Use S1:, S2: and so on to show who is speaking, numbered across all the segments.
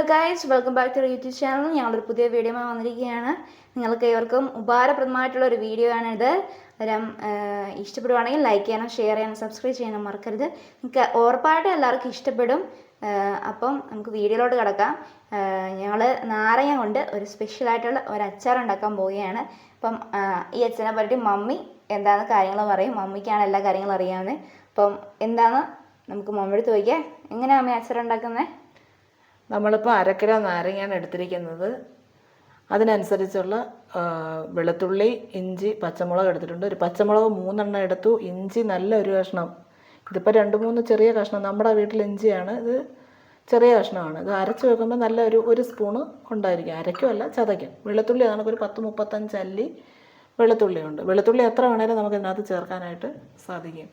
S1: Guys, welcome back to YouTube channel. ഞങ്ങളൊരു പുതിയ video വന്നിരിക്കുകയാണ്. നിങ്ങൾക്ക് ഏവർക്കും ഉപകാരപ്രദമായിട്ടുള്ള ഒരു വീഡിയോ ആണിത്. അന്നേരം ഇഷ്ടപ്പെടുവാണെങ്കിൽ ലൈക്ക് ചെയ്യാനും ഷെയർ ചെയ്യാനും സബ്സ്ക്രൈബ് ചെയ്യാനും മറക്കരുത്. നിങ്ങൾക്ക് ഉറപ്പായിട്ടും എല്ലാവർക്കും ഇഷ്ടപ്പെടും. അപ്പം നമുക്ക് വീഡിയോയിലോട്ട് കിടക്കാം. ഞങ്ങൾ നാരങ്ങ കൊണ്ട് ഒരു സ്പെഷ്യലായിട്ടുള്ള ഒരു അച്ചാർ ഉണ്ടാക്കാൻ പോവുകയാണ്. അപ്പം ഈ അച്ഛനെ പറ്റി മമ്മി എന്താണെന്ന് കാര്യങ്ങൾ പറയും. മമ്മിക്കാണ് എല്ലാ കാര്യങ്ങളും അറിയാവുന്നത്. അപ്പം എന്താണെന്ന് നമുക്ക് മമ്മിയോട് ചോദിക്കാം. എങ്ങനെയാണ് അമ്മ അച്ചാർ ഉണ്ടാക്കുന്നത്?
S2: നമ്മളിപ്പോൾ 1/2 കിലോ നാരങ്ങയാണ് എടുത്തിരിക്കുന്നത്. അതിനനുസരിച്ചുള്ള വെളുത്തുള്ളി, ഇഞ്ചി, പച്ചമുളക് എടുത്തിട്ടുണ്ട്. ഒരു പച്ചമുളക് 3 എണ്ണം എടുത്തു. ഇഞ്ചി നല്ല ഒരു കഷ്ണം. ഇതിപ്പോൾ 2-3 ചെറിയ കഷ്ണം. നമ്മുടെ വീട്ടിൽ ഇഞ്ചിയാണ്. ഇത് ചെറിയ കഷ്ണമാണ്. ഇത് അരച്ച് വെക്കുമ്പോൾ നല്ല ഒരു സ്പൂണ് ഉണ്ടായിരിക്കും. അരയ്ക്കുമല്ല, ചതയ്ക്കും. വെളുത്തുള്ളി നമുക്ക് ഒരു 10-35 അല്ലി വെളുത്തുള്ളിയുണ്ട്. വെളുത്തുള്ളി എത്ര വേണേലും നമുക്ക് ഇതിനകത്ത് ചേർക്കാനായിട്ട് സാധിക്കും.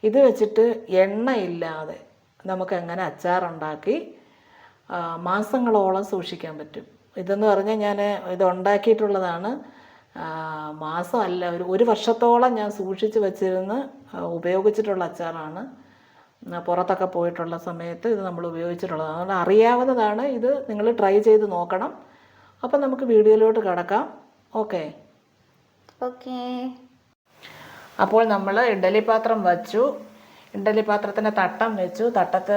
S2: ഇത് വെച്ചിട്ട് എണ്ണയില്ലാതെ നമുക്ക് എങ്ങനെ അച്ചാറുണ്ടാക്കി മാസങ്ങളോളം സൂക്ഷിക്കാൻ പറ്റും. ഇതെന്ന് പറഞ്ഞാൽ ഞാൻ ഇത് ഉണ്ടാക്കിയിട്ടുള്ളതാണ്. മാസമല്ല, ഒരു വർഷത്തോളം ഞാൻ സൂക്ഷിച്ച് വെച്ചിരുന്ന് ഉപയോഗിച്ചിട്ടുള്ള അച്ചാറാണ്. പുറത്തൊക്കെ പോയിട്ടുള്ള സമയത്ത് ഇത് നമ്മൾ ഉപയോഗിച്ചിട്ടുള്ളതാണ്. അതുകൊണ്ട് അറിയാവുന്നതാണ്. ഇത് നിങ്ങൾ ട്രൈ ചെയ്ത് നോക്കണം. അപ്പം നമുക്ക് വീഡിയോയിലോട്ട് കിടക്കാം. ഓക്കെ. അപ്പോൾ നമ്മൾ ഇഡ്ഡലി പാത്രം വച്ചു. ഇഡ്ഡലി പാത്രത്തിൻ്റെ തട്ടം വെച്ചു. തട്ടത്ത്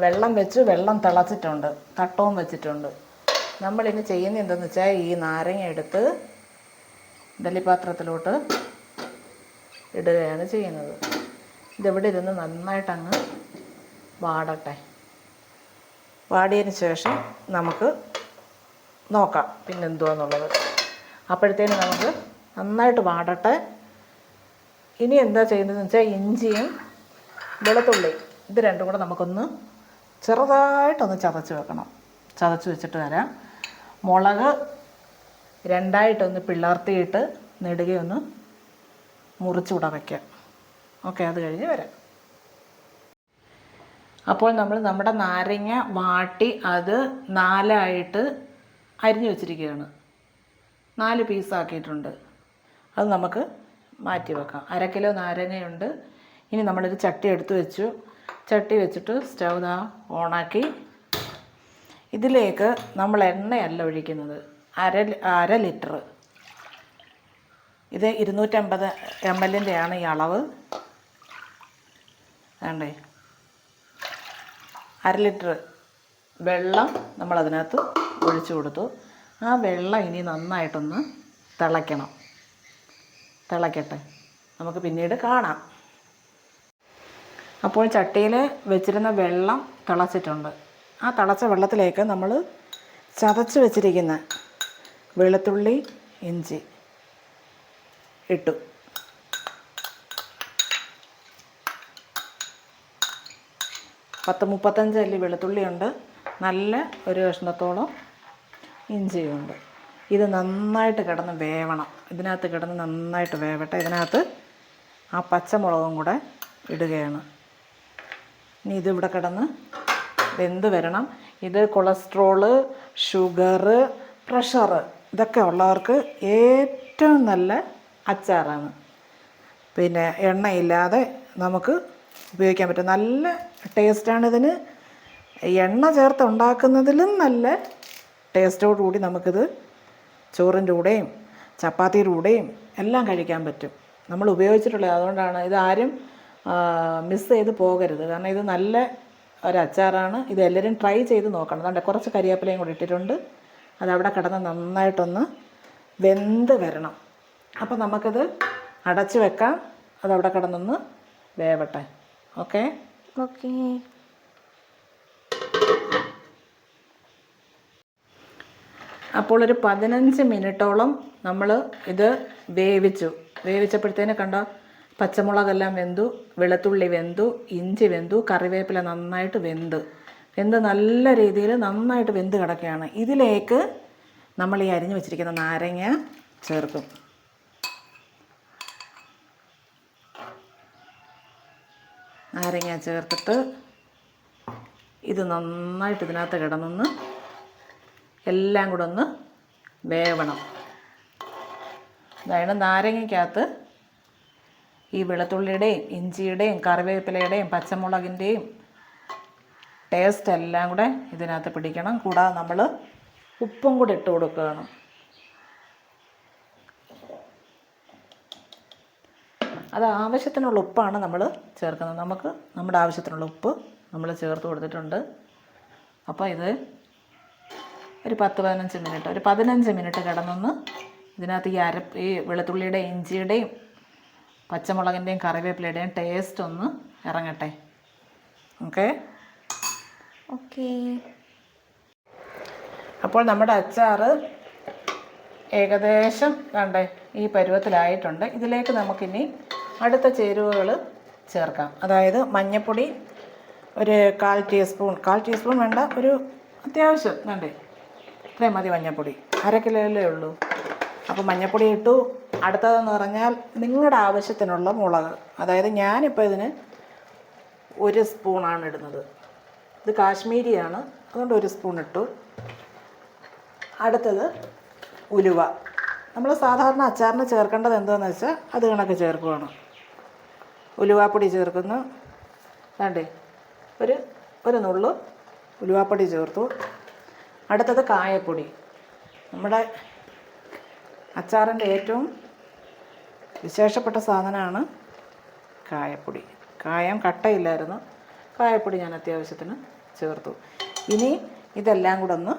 S2: വെള്ളം വെച്ചു. വെള്ളം തിളച്ചിട്ടുണ്ട്. തട്ടവും വെച്ചിട്ടുണ്ട്. നമ്മളിനി ചെയ്യുന്നത് എന്തെന്ന് വെച്ചാൽ ഈ നാരങ്ങ എടുത്ത് ഇഡ്ഡലി പാത്രത്തിലോട്ട് ഇടുകയാണ് ചെയ്യുന്നത്. ഇതെവിടെ ഇരുന്ന് നന്നായിട്ടങ്ങ് വാടട്ടെ. വാടിയതിന് ശേഷം നമുക്ക് നോക്കാം പിന്നെന്തുവാന്നുള്ളത്. അപ്പോഴത്തേന് നമുക്ക് നന്നായിട്ട് വാടട്ടെ. ഇനി എന്താ ചെയ്യുന്നതെന്ന് വെച്ചാൽ ഇഞ്ചിയും വെളുത്തുള്ളി ഇത് രണ്ടും കൂടെ നമുക്കൊന്ന് ചെറുതായിട്ടൊന്ന് ചതച്ച് വെക്കണം. ചതച്ച് വെച്ചിട്ട് വരാം. മുളക് 2ആയിട്ടൊന്ന് പിളർത്തിയിട്ട് നെടുകയൊന്ന് മുറിച്ചുകൂടെ വയ്ക്കാം. ഓക്കെ, അത് കഴിഞ്ഞ് വരാം. അപ്പോൾ നമ്മൾ നമ്മുടെ നാരങ്ങ വാട്ടി അത് 4ആയിട്ട് അരിഞ്ഞു വെച്ചിരിക്കുകയാണ്. 4 പീസാക്കിയിട്ടുണ്ട്. അത് നമുക്ക് മാറ്റി വെക്കാം. 1/2 കിലോ നാരങ്ങയുണ്ട്. ഇനി നമ്മളൊരു ചട്ടി എടുത്ത് വെച്ചു. ചട്ടി വെച്ചിട്ട് സ്റ്റൗ ഓണാക്കി ഇതിലേക്ക് നമ്മൾ എണ്ണയല്ല ഒഴിക്കുന്നത്. അര ലിറ്റർ. ഇത് 250 ml ഈ അളവ്. വേണ്ടേ, 1/2 ലിറ്റർ വെള്ളം നമ്മളതിനകത്ത് ഒഴിച്ചു കൊടുത്തു. ആ വെള്ളം ഇനി നന്നായിട്ടൊന്ന് തിളയ്ക്കണം. തിളയ്ക്കട്ടെ, നമുക്ക് പിന്നീട് കാണാം. അപ്പോൾ ചട്ടിയിൽ വെച്ചിരുന്ന വെള്ളം തിളച്ചിട്ടുണ്ട്. ആ തിളച്ച വെള്ളത്തിലേക്ക് നമ്മൾ ചതച്ച് വെച്ചിരിക്കുന്ന വെളുത്തുള്ളി, ഇഞ്ചി ഇട്ടു. പത്ത് 35 അല്ലി വെളുത്തുള്ളിയുണ്ട്. നല്ല ഒരു കഷ്ണത്തോളം ഇഞ്ചിയുണ്ട്. ഇത് നന്നായിട്ട് കിടന്ന് വേവണം. ഇതിനകത്ത് കിടന്ന് നന്നായിട്ട് വേവട്ടെ. ഇതിനകത്ത് ആ പച്ചമുളകും കൂടെ ഇടുകയാണ്. ഇനി ഇതിവിടെ കിടന്ന് വെന്ത് വരണം. ഇത് കൊളസ്ട്രോള്, ഷുഗറ്, പ്രഷറ് ഇതൊക്കെ ഉള്ളവർക്ക് ഏറ്റവും നല്ല അച്ചാറാണ്. പിന്നെ എണ്ണയില്ലാതെ നമുക്ക് ഉപയോഗിക്കാൻ പറ്റും. നല്ല ടേസ്റ്റാണ് ഇതിന്. എണ്ണ ചേർത്ത് ഉണ്ടാക്കുന്നതിലും നല്ല ടേസ്റ്റോടുകൂടി നമുക്കിത് ചോറിൻ്റെ കൂടെയും ചപ്പാത്തിയുടെ കൂടെയും എല്ലാം കഴിക്കാൻ പറ്റും. നമ്മൾ ഉപയോഗിച്ചിട്ടുള്ളത്. അതുകൊണ്ടാണ് ഇതാരും മിസ് ചെയ്ത് പോകരുത്. കാരണം ഇത് നല്ല ഒരു അച്ചാറാണ്. ഇത് എല്ലാവരും ട്രൈ ചെയ്ത് നോക്കണം. അതുകൊണ്ട് കുറച്ച് കരിവേപ്പിലയും കൂടി ഇട്ടിട്ടുണ്ട്. അതവിടെ കിടന്ന് നന്നായിട്ടൊന്ന് വെന്ത് വരണം. അപ്പോൾ നമുക്കിത് അടച്ച് വെക്കാം. അതവിടെ കിടന്നൊന്ന് വേവട്ടെ. ഓക്കെ. അപ്പോൾ ഒരു 15 മിനിറ്റോളം നമ്മൾ ഇത് വേവിച്ചപ്പോഴത്തേന് കണ്ടോ, പച്ചമുളകെല്ലാം വെന്തു, വെളുത്തുള്ളി വെന്തു, ഇഞ്ചി വെന്തു, കറിവേപ്പില നന്നായിട്ട് വെന്ത് നല്ല രീതിയിൽ നന്നായിട്ട് വെന്ത് കിടക്കുകയാണ്. ഇതിലേക്ക് നമ്മൾ ഈ അരിഞ്ഞു വെച്ചിരിക്കുന്ന നാരങ്ങ ചേർക്കും. നാരങ്ങ ചേർത്തിട്ട് ഇത് നന്നായിട്ട് ഇതിനകത്ത് കിടന്നൊന്ന് എല്ലാം കൂടെ ഒന്ന് വേവണം. അതായത് നാരങ്ങയ്ക്കകത്ത് ഈ വെളുത്തുള്ളിയുടെയും ഇഞ്ചിയുടെയും കറിവേപ്പിലയുടെയും പച്ചമുളകിൻ്റെയും ടേസ്റ്റ് എല്ലാം കൂടെ ഇതിനകത്ത് പിടിക്കണം. കൂടാതെ നമ്മൾ ഉപ്പും കൂടെ ഇട്ട് കൊടുക്കുകയാണ്. അത് ആവശ്യത്തിനുള്ള ഉപ്പാണ് നമ്മൾ ചേർക്കുന്നത്. നമുക്ക് നമ്മുടെ ആവശ്യത്തിനുള്ള ഉപ്പ് നമ്മൾ ചേർത്ത് കൊടുത്തിട്ടുണ്ട്. അപ്പോൾ ഇത് ഒരു 10-15 മിനിറ്റ്, ഒരു 15 മിനിറ്റ് കിടന്നൊന്ന് ഇതിനകത്ത് ഈ വെളുത്തുള്ളിയുടെയും ഇഞ്ചിയുടെയും പച്ചമുളകിൻ്റെയും കറിവേപ്പിലയുടെയും ടേസ്റ്റ് ഒന്ന് ഇറങ്ങട്ടെ. ഓക്കെ. അപ്പോൾ നമ്മുടെ അച്ചാർ ഏകദേശം കണ്ടേ ഈ പരുവത്തിലായിട്ടുണ്ട്. ഇതിലേക്ക് നമുക്കിനി അടുത്ത ചേരുവകൾ ചേർക്കാം. അതായത് മഞ്ഞൾപ്പൊടി ഒരു 1/4 ടീസ്പൂൺ വേണ്ട, ഒരു അത്യാവശ്യം വേണ്ടേ ഇത്രയും മതി മഞ്ഞൾപ്പൊടി. 1/2 കിലോയിലേ ഉള്ളൂ. അപ്പോൾ മഞ്ഞൾപ്പൊടി ഇട്ടു. അടുത്തതെന്ന് പറഞ്ഞാൽ നിങ്ങളുടെ ആവശ്യത്തിനുള്ള മുളക്. അതായത് ഞാനിപ്പോൾ ഇതിന് 1 സ്പൂണാണ് ഇടുന്നത്. ഇത് കാശ്മീരിയാണ്, അതുകൊണ്ട് 1 സ്പൂൺ ഇട്ടു. അടുത്തത് ഉലുവ. നമ്മൾ സാധാരണ അച്ചാറിന് ചേർക്കേണ്ടത് എന്താണെന്ന് വെച്ചാൽ അത് കണക്ക് ചേർക്കുകയാണ്. ഉലുവാപ്പൊടി ചേർക്കുന്നു. വേണ്ടേ ഒരു നുള്ളു ഉലുവാപ്പൊടി ചേർത്തു. അടുത്തത് കായപ്പൊടി. നമ്മുടെ അച്ചാറിൻ്റെ ഏറ്റവും വിശേഷപ്പെട്ട സാധനമാണ് കായപ്പൊടി. കായം കട്ടയില്ലായിരുന്നു, കായപ്പൊടി ഞാൻ അത്യാവശ്യത്തിന് ചേർത്തു. ഇനി ഇതെല്ലാം കൂടെ ഒന്ന്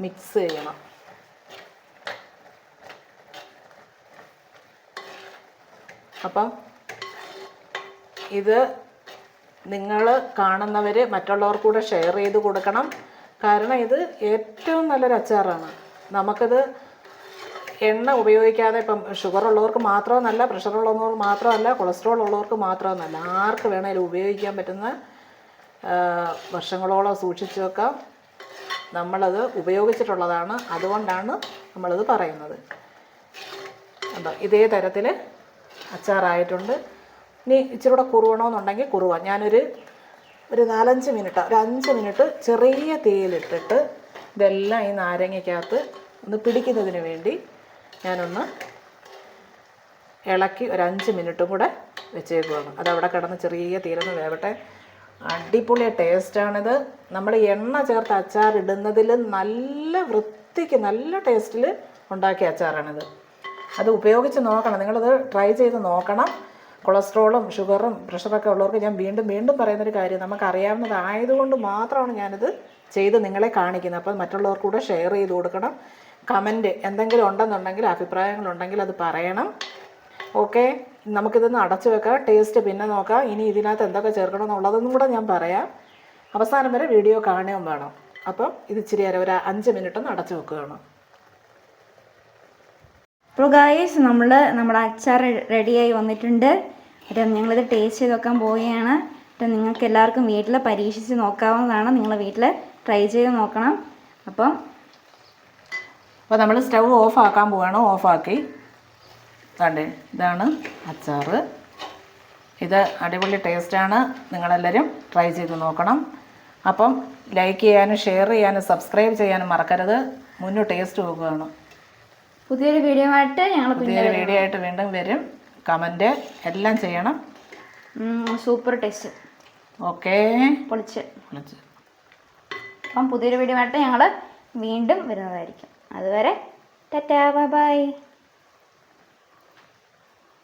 S2: മിക്സ് ചെയ്യണം. അപ്പം ഇത് നിങ്ങൾ കാണുന്നവർ മറ്റുള്ളവർക്കൂടെ ഷെയർ ചെയ്ത് കൊടുക്കണം. കാരണം ഇത് ഏറ്റവും നല്ലൊരു അച്ചാറാണ്. നമുക്കിത് എണ്ണ ഉപയോഗിക്കാതെ, ഇപ്പം ഷുഗർ ഉള്ളവർക്ക് മാത്രമെന്നല്ല, പ്രഷർ ഉള്ളവർക്ക് മാത്രമല്ല, കൊളസ്ട്രോൾ ഉള്ളവർക്ക് മാത്രമെന്നല്ല, ആർക്ക് വേണേലും ഉപയോഗിക്കാൻ പറ്റുന്ന, വർഷങ്ങളോളം സൂക്ഷിച്ചു വെക്കാം. നമ്മളത് ഉപയോഗിച്ചിട്ടുള്ളതാണ്, അതുകൊണ്ടാണ് നമ്മളത് പറയുന്നത്. അപ്പോൾ ഇതേ തരത്തിൽ അച്ചാറായിട്ടുണ്ട്. ഇനി ഇച്ചിരി കൂടെ കുറുവണമെന്നുണ്ടെങ്കിൽ കുറുവാം. ഞാനൊരു 4-5 മിനിറ്റ്, ഒരു 5 മിനിറ്റ് ചെറിയ തീയിലിട്ടിട്ട് ഇതെല്ലാം ഈ നാരങ്ങയ്ക്കകത്ത് ഒന്ന് പിടിക്കുന്നതിന് വേണ്ടി ഞാനൊന്ന് ഇളക്കി ഒരു 5 മിനിറ്റും കൂടെ വെച്ചേക്കുവാണ്. അതവിടെ കിടന്ന് ചെറിയ തീയിലൊന്ന് വേവട്ടെ. അടിപൊളി ടേസ്റ്റാണിത്. നമ്മൾ എണ്ണ ചേർത്ത് അച്ചാർ ഇടുന്നതിൽ നല്ല വൃത്തിക്ക് നല്ല ടേസ്റ്റിൽ ഉണ്ടാക്കിയ അച്ചാറാണിത്. അത് ഉപയോഗിച്ച് നോക്കണം, നിങ്ങളത് ട്രൈ ചെയ്ത് നോക്കണം. കൊളസ്ട്രോളും ഷുഗറും പ്രഷറൊക്കെ ഉള്ളവർക്ക് ഞാൻ വീണ്ടും വീണ്ടും പറയുന്നൊരു കാര്യം, നമുക്കറിയാവുന്നതായതുകൊണ്ട് മാത്രമാണ് ഞാനിത് ചെയ്ത് നിങ്ങളെ കാണിക്കുന്നത്. അപ്പോൾ മറ്റുള്ളവർക്ക് കൂടെ ഷെയർ ചെയ്ത് കൊടുക്കണം. കമൻറ്റ് എന്തെങ്കിലും ഉണ്ടെന്നുണ്ടെങ്കിൽ, അഭിപ്രായങ്ങളുണ്ടെങ്കിൽ അത് പറയണം. ഓക്കെ, നമുക്കിതൊന്ന് അടച്ചു വെക്കാം. ടേസ്റ്റ് പിന്നെ നോക്കാം. ഇനി ഇതിനകത്ത് എന്തൊക്കെ ചേർക്കണം എന്നുള്ളതൊന്നും കൂടെ ഞാൻ പറയാം. അവസാനം വരെ വീഡിയോ കാണുകയും വേണം. അപ്പം ഇത് ഇച്ചിരി നേരം ഒരു 5 മിനിറ്റ് ഒന്ന് അടച്ചു വെക്കുകയാണ്.
S1: അപ്പോൾ ഗായ്സ് നമ്മുടെ അച്ചാർ റെഡിയായി വന്നിട്ടുണ്ട്. അപ്പം ഞങ്ങളിത് ടേസ്റ്റ് ചെയ്ത് നോക്കാൻ പോവുകയാണ്. അപ്പം നിങ്ങൾക്ക് എല്ലാവർക്കും വീട്ടിൽ പരീക്ഷിച്ച് നോക്കാവുന്നതാണ്. നിങ്ങൾ വീട്ടിൽ ട്രൈ ചെയ്ത് നോക്കണം. അപ്പോൾ
S2: നമ്മൾ സ്റ്റൗ ഓഫ് ആക്കാൻ പോവുകയാണ്. ഓഫാക്കി കണ്ടേ, ഇതാണ് അച്ചാർ. ഇത് അടിപൊളി ടേസ്റ്റാണ്. നിങ്ങളെല്ലാവരും ട്രൈ ചെയ്ത് നോക്കണം. അപ്പം ലൈക്ക് ചെയ്യാനും ഷെയർ ചെയ്യാനും സബ്സ്ക്രൈബ് ചെയ്യാനും മറക്കരുത്. മുന്നു ടേസ്റ്റ് നോക്കുകയാണ്.
S1: പുതിയൊരു വീഡിയോ ആയിട്ട്
S2: വീണ്ടും വരും. കമൻറ്റ് എല്ലാം ചെയ്യണം.
S1: Super taste.
S2: ഓക്കെ,
S1: പൊളിച്ച്. അപ്പം പുതിയൊരു വീഡിയോ ആയിട്ട് ഞങ്ങൾ വീണ്ടും വരുന്നതായിരിക്കും. അതുവരെ ടാറ്റാ, ബൈ ബൈ.